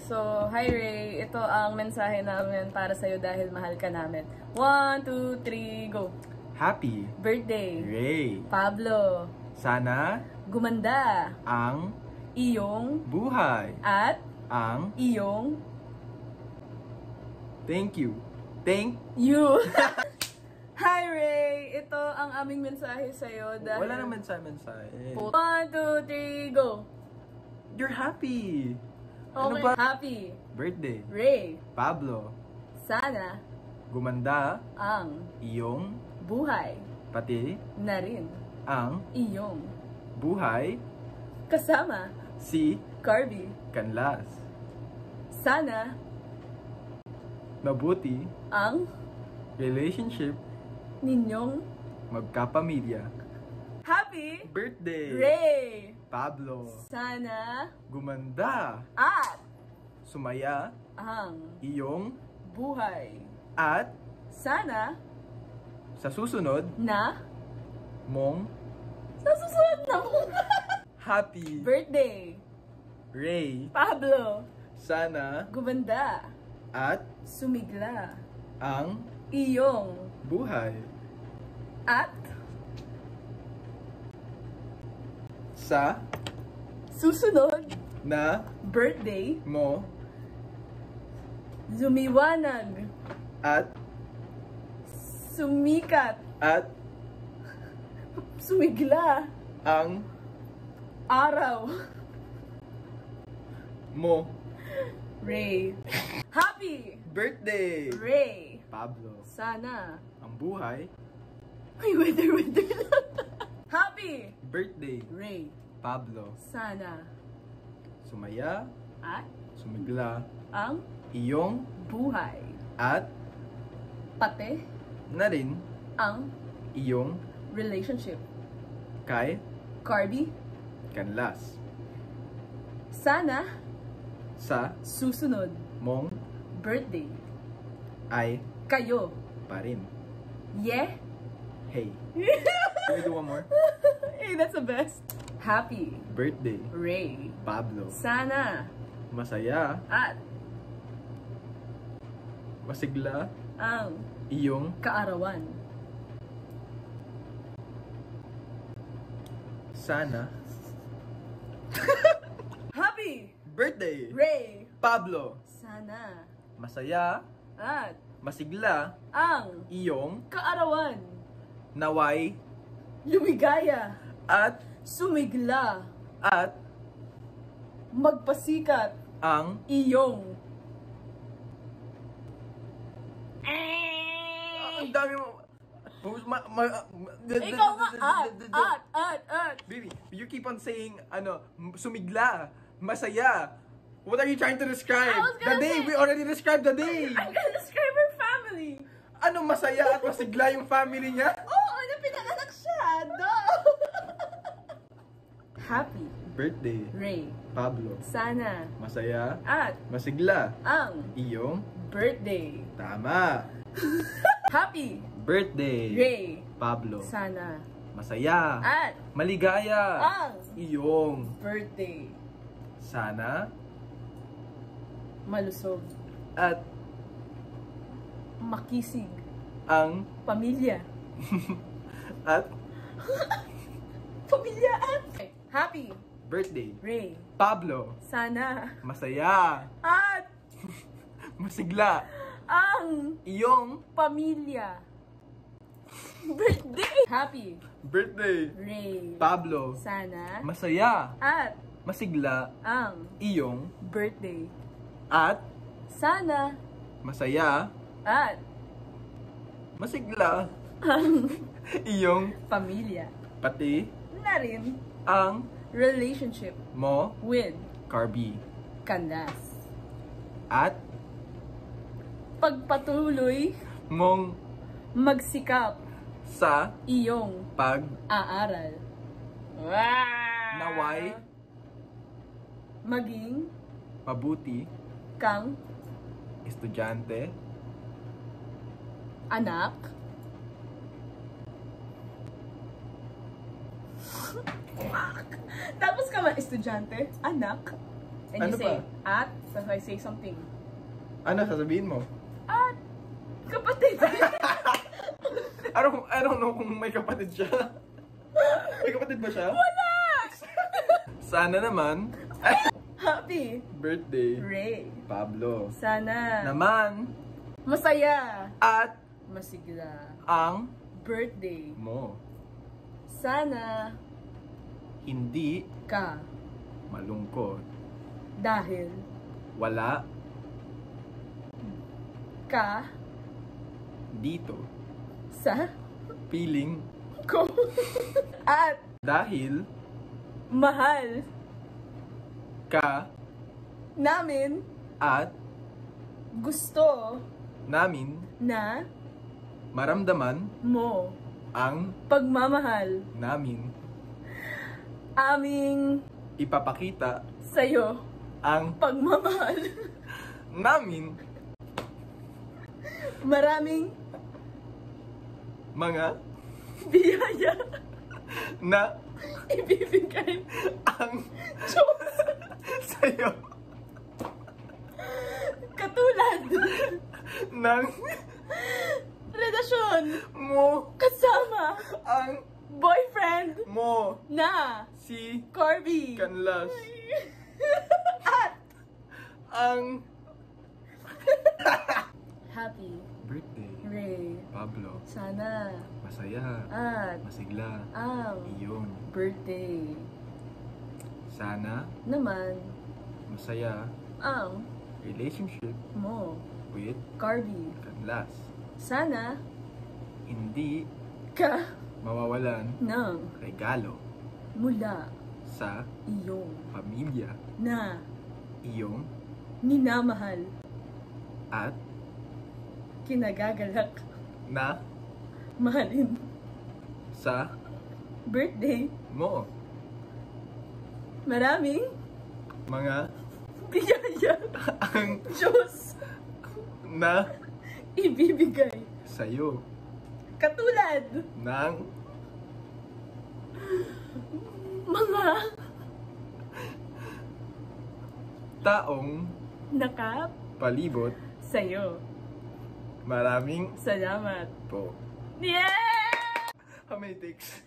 So, hi Ray. Ito ang mensahe namin para sa'yo dahil mahal ka namin. 1, 2, 3, go! Happy birthday, Ray! Pablo! Sana Gumanda ang iyong buhay at ang iyong Thank you. you. Hi Ray! Ito ang aming mensahe sa'yo dahil... Wala naman sa mensahe. 1, 2, 3, go! You're happy! Okay. Ano ba? Happy Birthday. Ray! Pablo. Sana Gumanda ang iyong buhay pati na rin ang iyong buhay kasama si Carby. Canlas. Sana Mabuti ang relationship ninyong magkapamilya. happy Birthday! Ray! Pablo. Sana Gumanda. at Sumaya ang iyong buhay. at Sana sa susunod na mong sa susunod na mong happy birthday, Ray. Pablo. Sana Gumanda at sumigla ang iyong buhay at sa susunod na birthday mo lumiwanag, at sumikat, sumigla ang araw. mo. Ray. Happy Birthday! Ray. Pablo. Sana Ang buhay. may weather Happy Birthday! Ray. Pablo. Sana Sumaya, at sumigla, ang iyong buhay at pati na rin ang iyong relationship kay Carby. Canlas. Sana Sa susunod mong birthday ay kayo. pa rin. Yeah. Hey. Can we do one more? Hey, that's the best. Happy Birthday! Ray. Pablo. Sana Masaya, at masigla, ang iyong kaarawan. sana. Happy Birthday! Ray. Pablo. Sana Masaya, at masigla, ang iyong kaarawan naway lumigaya, at magpasikat ang iyong ang dami mo. ikaw nga at Baby, you keep on saying sumigla, masaya. What are you trying to describe? I was The gonna day, say- we already described the day. I'm gonna describe her family. Ano masaya at masigla yung family niya? Ano pinanganak siya? No. Happy Birthday, Ray. Pablo. Sana Masaya, at masigla, ang iyong birthday. tama. Happy Birthday, Ray. Pablo. Sana Masaya, at maligaya, ang iyong birthday sana malusog, at makisig, ang pamilya. at Pamilya at happy birthday, Ray. Pablo. Sana Masaya, at masigla, ang iyong pamilya. Birthday. Happy birthday, Ray. Pablo. Sana Masaya, at masigla, ang iyong birthday. at Sana masaya, at masigla, ang iyong pamilya pati na rin ang relationship mo, with Carby. Canlas. At Pagpatuloy mong magsikap sa iyong aaral. Wow! naway Maging mabuti kang estudyante, anak, tapos ka man estudyante, anak, and Ano you say, pa? at So if I say something, Ano sasabihin mo? kapatid! I don't know kung may kapatid siya. May kapatid ba siya? Wala! Sana naman. Happy Birthday. Ray. Pablo. Sana Naman. masaya, At masigla ang birthday. mo. Sana Hindi ka malungkot. dahil Wala ka dito. sa Feeling ko at dahil mahal ka namin at gusto namin na maramdaman mo ang pagmamahal namin aming ipapakita sa'yo ang pagmamahal namin maraming mga biyaya na ibibigay ang Diyos sa'yo katulad ng relasyon mo kasama ang boyfriend mo na si Corby Canlas at ang happy birthday Ray. Pablo. Sana Masaya, at masigla, ang iyon. birthday Sana naman masaya ang relationship mo with Corby. Canlas. Sana Hindi ka mawawalan ng regalo mula sa iyong pamilya, na iyong minamahal at kinagagalak na mahalin sa birthday mo. maraming Mga biyaya ang Diyos na ibibigay sa'yo katulad ng mga taong nakapalibot palibot. sa'yo. Maraming Salamat. po. Yeah! How many takes?